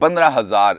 15,000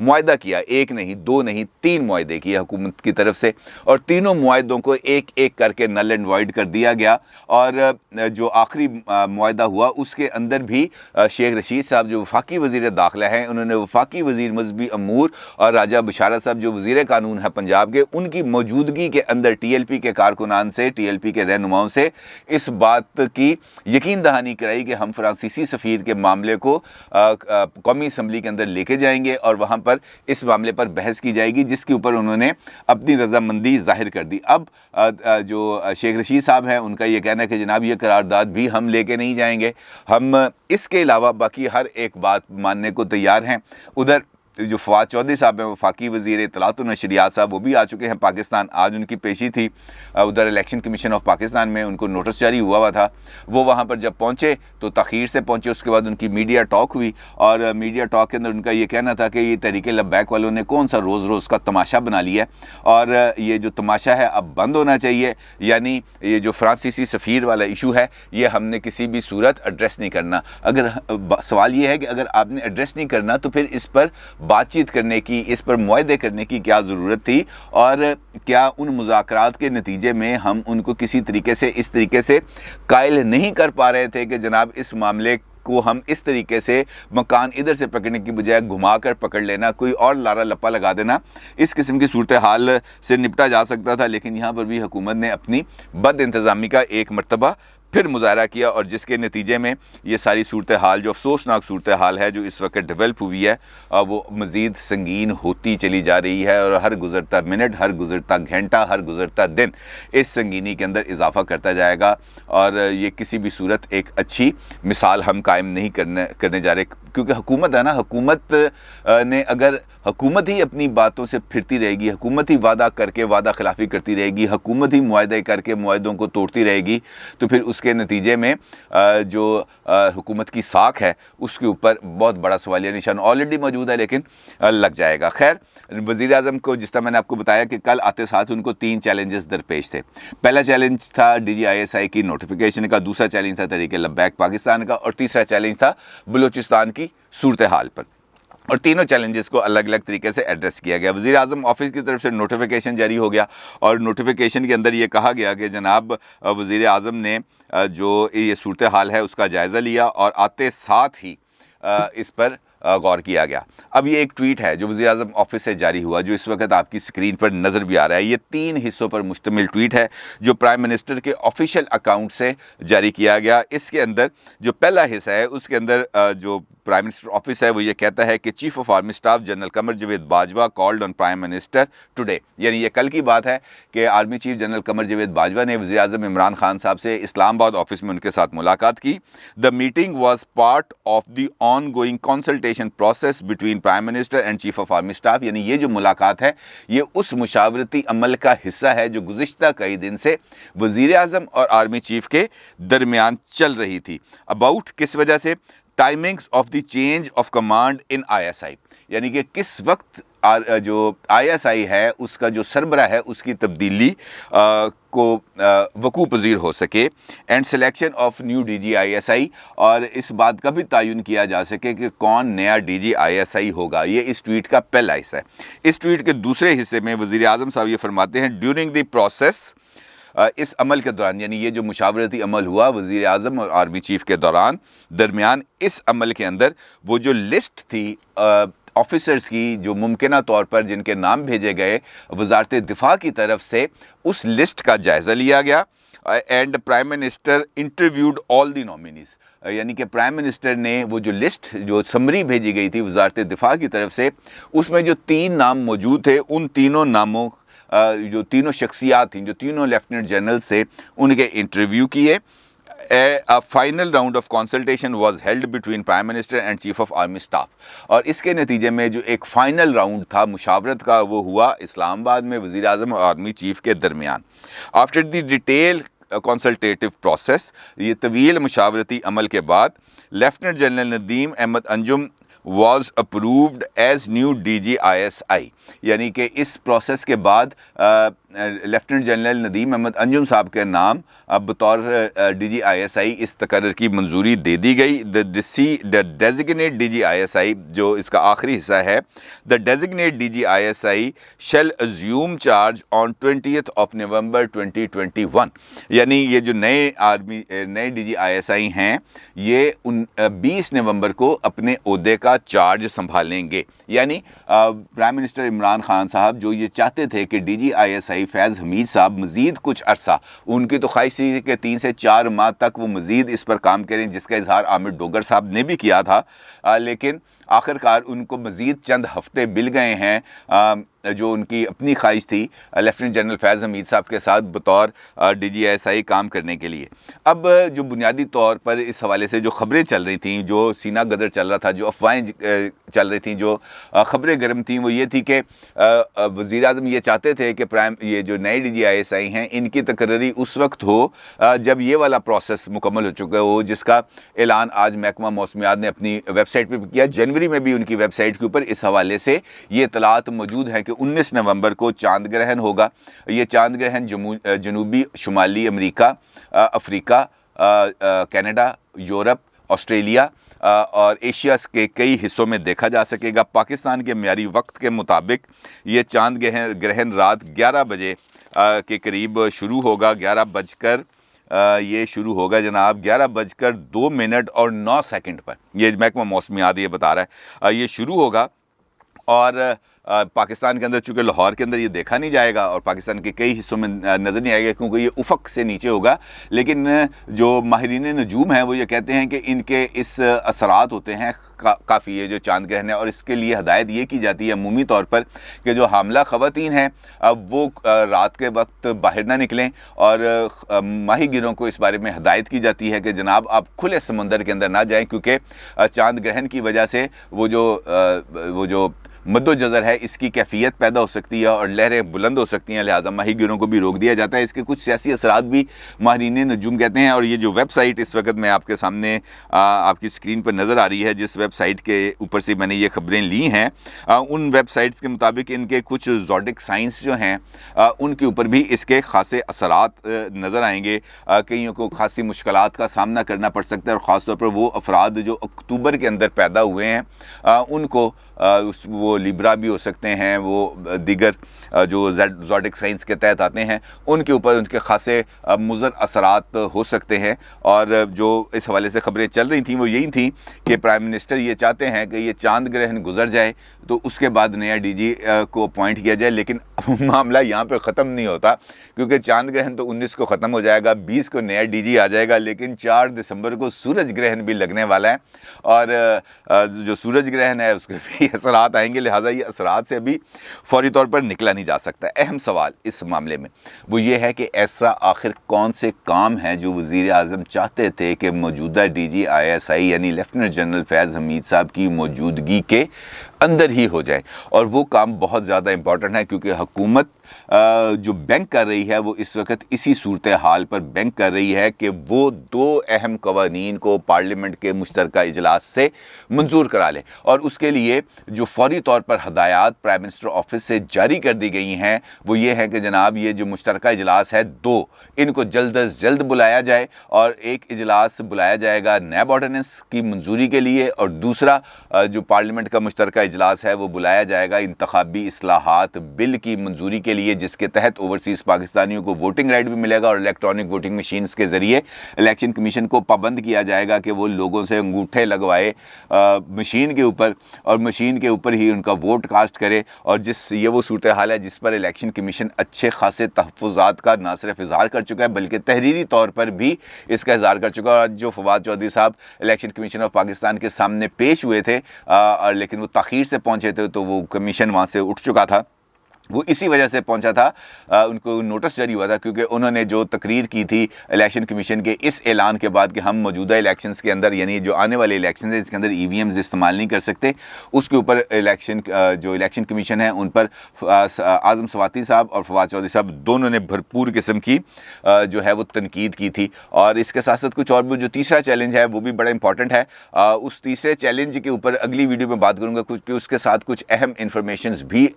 معاہدہ کیا، ایک نہیں، دو نہیں، 3 معاہدے کیے حکومت کی طرف سے، اور تینوں معاہدوں کو ایک ایک کر کے نل اینڈ وائڈ کر دیا گیا، اور جو آخری معاہدہ ہوا اس کے اندر بھی شیخ رشید صاحب جو وفاقی وزیر داخلہ ہیں، انہوں نے وفاقی وزیر مذہبی امور اور راجہ بشارت صاحب جو وزیر قانون ہے پنجاب کے، ان کی موجودگی کے اندر ٹی ایل پی کے کارکنان سے، ٹی ایل پی کے رہنماؤں سے اس بات کی یقین دہانی کرائی کہ ہم فرانسیسی سفیر کے معاملے کو قومی اسمبلی کے اندر لے کے جائیں گے اور وہاں پر اس معاملے پر بحث کی جائے گی، جس کے اوپر انہوں نے اپنی رضامندی ظاہر کر دی۔ اب جو شیخ رشید صاحب ہیں ان کا یہ کہنا ہے کہ جناب یہ قرارداد بھی ہم لے کے نہیں جائیں گے، ہم اس کے علاوہ باقی ہر ایک بات ماننے کو تیار ہیں۔ ادھر جو فواد چودھری صاحب ہیں وفاقی وزیر اطلاعات و نشریات صاحب، وہ بھی آ چکے ہیں پاکستان، آج ان کی پیشی تھی ادھر الیکشن کمیشن آف پاکستان میں، ان کو نوٹس جاری ہوا تھا، وہ وہاں پر جب پہنچے تو تاخیر سے پہنچے، اس کے بعد ان کی میڈیا ٹاک ہوئی، اور میڈیا ٹاک کے اندر ان کا یہ کہنا تھا کہ یہ تحریک لبیک والوں نے کون سا روز روز کا تماشا بنا لیا ہے، اور یہ جو تماشا ہے اب بند ہونا چاہیے، یعنی یہ جو فرانسیسی سفیر والا ایشو ہے یہ ہم نے کسی بھی صورت ایڈریس نہیں کرنا۔ اگر سوال یہ ہے کہ اگر آپ نے ایڈریس نہیں کرنا تو پھر اس پر بات چیت کرنے کی، اس پر معاہدے کرنے کی کیا ضرورت تھی، اور کیا ان مذاکرات کے نتیجے میں ہم ان کو کسی طریقے سے اس طریقے سے قائل نہیں کر پا رہے تھے کہ جناب اس معاملے کو ہم اس طریقے سے مکان ادھر سے پکڑنے کی بجائے گھما کر پکڑ لینا، کوئی اور لارا لپا لگا دینا، اس قسم کی صورتحال سے نپٹا جا سکتا تھا، لیکن یہاں پر بھی حکومت نے اپنی بد انتظامی کا ایک مرتبہ پھر مظاہرہ کیا، اور جس کے نتیجے میں یہ ساری صورتحال جو افسوسناک صورتحال ہے جو اس وقت ڈیولپ ہوئی ہے وہ مزید سنگین ہوتی چلی جا رہی ہے، اور ہر گزرتا منٹ، ہر گزرتا گھنٹہ، ہر گزرتا دن اس سنگینی کے اندر اضافہ کرتا جائے گا، اور یہ کسی بھی صورت ایک اچھی مثال ہم قائم نہیں کرنے جا رہے، کیونکہ حکومت ہے نا، حکومت نے اگر حکومت ہی اپنی باتوں سے پھرتی رہے گی، حکومت ہی وعدہ کر کے وعدہ خلافی کرتی رہے گی، حکومت ہی معاہدے کر کے معاہدوں کو توڑتی رہے گی، تو پھر اس کے نتیجے میں جو حکومت کی ساکھ ہے اس کے اوپر بہت بڑا سوالیہ نشان آلریڈی موجود ہے، لیکن لگ جائے گا۔ خیر، وزیر اعظم کو جس طرح میں نے آپ کو بتایا کہ کل آتے ساتھ ان کو 3 چیلنجز درپیش تھے۔ پہلا چیلنج تھا ڈی جی آئی ایس آئی کی نوٹیفیکیشن کا، دوسرا چیلنج تھا تحریک لبیک پاکستان کا، اور تیسرا چیلنج تھا بلوچستان کی صورتحال پر، اور تینوں چیلنجز کو الگ الگ طریقے سے ایڈریس کیا گیا۔ وزیر اعظم آفس کی طرف سے نوٹیفیکیشن جاری ہو گیا، اور نوٹیفیکیشن کے اندر یہ کہا گیا کہ جناب وزیر اعظم نے جو یہ صورتحال ہے اس کا جائزہ لیا، اور آتے ساتھ ہی اس پر غور کیا گیا۔ اب یہ ایک ٹویٹ ہے جو وزیر اعظم آفس سے جاری ہوا، جو اس وقت آپ کی سکرین پر نظر بھی آ رہا ہے۔ یہ 3 حصوں پر مشتمل ٹویٹ ہے جو پرائم منسٹر کے آفیشیل اکاؤنٹ سے جاری کیا گیا۔ اس کے اندر جو پہلا حصہ ہے اس کے اندر جو پرائم منسٹر آفس ہے وہ یہ کہتا ہے کہ chief of army staff general Qamar Javed Bajwa called on prime minister today, یعنی یہ کل کی بات ہے کہ army chief general Qamar Javed Bajwa نے وزیر اعظم عمران خان صاحب سے اسلام آباد آفس میں ان کے ساتھ ملاقات کی۔ The meeting was part of the on going consultation process between prime minister and chief of army staff, یعنی یہ جو ملاقات ہے یہ اس مشاورتی عمل کا حصہ ہے جو گزشتہ کئی دن سے وزیر اعظم اور آرمی چیف کے درمیان چل رہی تھی۔ اباؤٹ کس وجہ سے؟ Timings of the change of command in I S آئی، یعنی کہ کس وقت جو آئی ایس آئی ہے اس کا جو سربراہ ہے اس کی تبدیلی کو وقوع پذیر ہو سکے، and selection of new D G I S I, اور اس بات کا بھی تعین کیا جا سکے کہ کون نیا ڈی جی آئی ایس آئی ہوگا۔ یہ اس ٹویٹ کا پہلا حصہ ہے۔ اس ٹویٹ کے دوسرے حصے میں وزیر اعظم صاحب یہ فرماتے ہیں ڈیورنگ دی پروسیس، اس عمل کے دوران، یعنی یہ جو مشاورتی عمل ہوا وزیر اعظم اور آرمی چیف کے درمیان، اس عمل کے اندر وہ جو لسٹ تھی آفیسرز کی جو ممکنہ طور پر جن کے نام بھیجے گئے وزارت دفاع کی طرف سے، اس لسٹ کا جائزہ لیا گیا، اینڈ پرائم منسٹر انٹرویوڈ آل دی نامینیز، یعنی کہ پرائم منسٹر نے وہ جو لسٹ جو سمری بھیجی گئی تھی وزارت دفاع کی طرف سے، اس میں جو 3 نام موجود تھے ان تینوں ناموں جو تینوں شخصیات تھیں، جو تینوں لیفٹیننٹ جنرل سے، ان کے انٹرویو کیے۔ A final round of consultation was held between Prime Minister and Chief of Army Staff، اور اس کے نتیجے میں جو ایک فائنل راؤنڈ تھا مشاورت کا وہ ہوا اسلام آباد میں وزیر اعظم اور آرمی چیف کے درمیان۔ After the detail consultative process, یہ طویل مشاورتی عمل کے بعد، lieutenant general Nadeem Ahmed Anjum was approved as new DG ISI، یعنی کہ اس پروسیس کے بعد لیفٹیننٹ جنرل ندیم احمد انجم صاحب کے نام بطور ڈی جی آئی ایس آئی اس تقرر کی منظوری دے دی گئی. The designate D G I S I جو اس کا آخری حصہ ہے, the designate D G I S I shall assume charge on 20 November 2021. یعنی یہ جو نئے ڈی جی آئی ایس آئی ہیں یہ 20 نومبر کو اپنے عہدے کا چارج سنبھالیں گے. یعنی پرائم منسٹر عمران خان صاحب جو یہ چاہتے تھے کہ ڈی جی آئی ایس آئی فیض حمید صاحب مزید کچھ عرصہ, ان کی تو خواہش تھی کہ 3 سے 4 ماہ تک وہ مزید اس پر کام کریں, جس کا اظہار عامر ڈوگر صاحب نے بھی کیا تھا, لیکن آخرکار ان کو مزید چند ہفتے مل گئے ہیں جو ان کی اپنی خواہش تھی لیفٹیننٹ جنرل فیض حمید صاحب کے ساتھ بطور ڈی جی ایس آئی کام کرنے کے لیے. اب جو بنیادی طور پر اس حوالے سے جو خبریں چل رہی تھیں, جو سینہ گدر چل رہا تھا, جو افواہیں چل رہی تھیں, جو خبریں گرم تھیں, وہ یہ تھی کہ وزیر اعظم یہ چاہتے تھے کہ یہ جو نئے ڈی جی آئی ایس آئی ہیں ان کی تقرری اس وقت ہو جب یہ والا پروسیس مکمل ہو چکا ہو, جس کا اعلان آج محکمہ موسمیات نے اپنی ویب سائٹ پہ کیا. جنوری میں بھی ان کی ویب سائٹ کے اوپر اس حوالے سے یہ اطلاعات موجود ہیں کہ 19 نومبر کو چاند گرہن ہوگا. یہ چاند گرہن جنوبی شمالی امریکہ, افریقہ, کینیڈا, یورپ, آسٹریلیا اور ایشیا کے کئی حصوں میں دیکھا جا سکے گا. پاکستان کے معیاری وقت کے مطابق یہ چاند گرہن رات 11 بجے کے قریب شروع ہوگا. 11 بج کر یہ شروع ہوگا جناب 11:02 پر. یہ محکمہ موسمیات یہ بتا رہا ہے یہ شروع ہوگا, اور پاکستان کے اندر چونکہ لاہور کے اندر یہ دیکھا نہیں جائے گا اور پاکستان کے کئی حصوں میں نظر نہیں آئے گا کیونکہ یہ افق سے نیچے ہوگا. لیکن جو ماہرین نجوم ہیں وہ یہ کہتے ہیں کہ ان کے اس اثرات ہوتے ہیں کافی, یہ جو چاند گرہن ہے, اور اس کے لیے ہدایت یہ کی جاتی ہے عمومی طور پر کہ جو حاملہ خواتین ہیں وہ رات کے وقت باہر نہ نکلیں, اور ماہی گیروں کو اس بارے میں ہدایت کی جاتی ہے کہ جناب آپ کھلے سمندر کے اندر نہ جائیں, کیونکہ چاند گرہن کی وجہ سے وہ جو مد و جزر ہے اس کی کیفیت پیدا ہو سکتی ہے اور لہریں بلند ہو سکتی ہیں, لہٰذا ماہی گیروں کو بھی روک دیا جاتا ہے. اس کے کچھ سیاسی اثرات بھی ماہرین نجوم کہتے ہیں, اور یہ جو ویب سائٹ اس وقت میں آپ کے سامنے آپ کی اسکرین پر نظر آ رہی ہے, جس ویب سائٹ کے اوپر سے میں نے یہ خبریں لی ہیں, ان ویب سائٹس کے مطابق ان کے کچھ زوڈک سائنس جو ہیں ان کے اوپر بھی اس کے خاصے اثرات نظر آئیں گے. کئیوں کو خاصی مشکلات کا سامنا کرنا پڑ سکتا ہے, اور خاص طور پر وہ افراد جو اکتوبر کے اندر پیدا ہوئے ہیں ان کو وہ لیبرا بھی ہو سکتے ہیں, وہ دیگر جو زوڈک سائنس کے تحت آتے ہیں ان کے اوپر ان کے خاصے مضر اثرات ہو سکتے ہیں. اور جو اس حوالے سے خبریں چل رہی تھیں وہ یہی تھیں کہ پرائم منسٹر یہ چاہتے ہیں کہ یہ چاند گرہن گزر جائے تو اس کے بعد نیا ڈی جی کو اپوائنٹ کیا جائے. لیکن معاملہ یہاں پہ ختم نہیں ہوتا, کیونکہ چاند گرہن تو 19 کو ختم ہو جائے گا, 20 کو نیا ڈی جی آ جائے گا, لیکن 4 دسمبر کو سورج گرہن بھی لگنے والا ہے, اور جو سورج گرہن ہے اس کے بھی اثرات آئیں گے, لہٰذا یہ اثرات سے ابھی فوری طور پر نکلا نہیں جا سکتا. اہم سوال اس معاملے میں وہ یہ ہے کہ ایسا آخر کون سے کام ہیں جو وزیر اعظم چاہتے تھے کہ موجودہ ڈی جی آئی ایس آئی یعنی لیفٹیننٹ جنرل فیض حمید صاحب کی موجودگی کے اندر ہی ہو جائے. اور وہ کام بہت زیادہ امپورٹنٹ ہے, کیونکہ حکومت جو بینک کر رہی ہے وہ اس وقت اسی صورتحال پر بینک کر رہی ہے کہ وہ 2 اہم قوانین کو پارلیمنٹ کے مشترکہ اجلاس سے منظور کرا لے. اور اس کے لیے جو فوری طور پر ہدایات پرائم منسٹر آفس سے جاری کر دی گئی ہیں وہ یہ ہے کہ جناب یہ جو مشترکہ اجلاس ہے 2 ان کو جلد از جلد بلایا جائے, اور ایک اجلاس بلایا جائے گا نیب آرڈیننس کی منظوری کے لیے, اور دوسرا جو پارلیمنٹ کا مشترکہ اجلاس ہے وہ بلایا جائے گا انتخابی اصلاحات بل کی منظوری کے لیے, جس کے تحت اوورسیز پاکستانیوں کو ووٹنگ رائٹ بھی ملے گا, اور الیکٹرانک ووٹنگ مشینز کے ذریعے الیکشن کمیشن کو پابند کیا جائے گا کہ وہ لوگوں سے انگوٹھے لگوائے مشین کے اوپر, اور مشین کے اوپر ہی ان کا ووٹ کاسٹ کرے. اور یہ وہ صورتحال ہے جس پر الیکشن کمیشن اچھے خاصے تحفظات کا نہ صرف اظہار کر چکا ہے بلکہ تحریری طور پر بھی اس کا اظہار کر چکا ہے. اور جو فواد چودھری صاحب الیکشن کمیشن آف پاکستان کے سامنے پیش ہوئے تھے لیکن وہ تاخیر سے پہنچے تھے, تو وہ کمیشن وہاں سے اٹھ چکا تھا, وہ اسی وجہ سے پہنچا تھا, ان کو نوٹس جاری ہوا تھا کیونکہ انہوں نے جو تقریر کی تھی الیکشن کمیشن کے اس اعلان کے بعد کہ ہم موجودہ الیکشنز کے اندر یعنی جو آنے والے الیکشنز ہیں اس کے اندر ای وی ایمز استعمال نہیں کر سکتے, اس کے اوپر جو الیکشن کمیشن ہے ان پر اعظم سواتی صاحب اور فواد چودھری صاحب دونوں نے بھرپور قسم کی جو ہے وہ تنقید کی تھی. اور اس کے ساتھ ساتھ کچھ اور بھی جو تیسرا چیلنج ہے وہ بھی بڑا امپورٹنٹ ہے, اس تیسرے چیلنج کے اوپر اگلی ویڈیو میں بات کروں گا کیونکہ اس کے ساتھ کچھ اہم انفارمیشنز بھی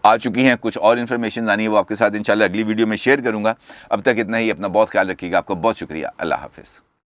آ چکی ہیں, کچھ اور انفارمیشن آنی ہے وہ آپ کے ساتھ انشاءاللہ اگلی ویڈیو میں شیئر کروں گا. اب تک اتنا ہی. اپنا بہت خیال رکھیے گا. آپ کا بہت شکریہ. اللہ حافظ.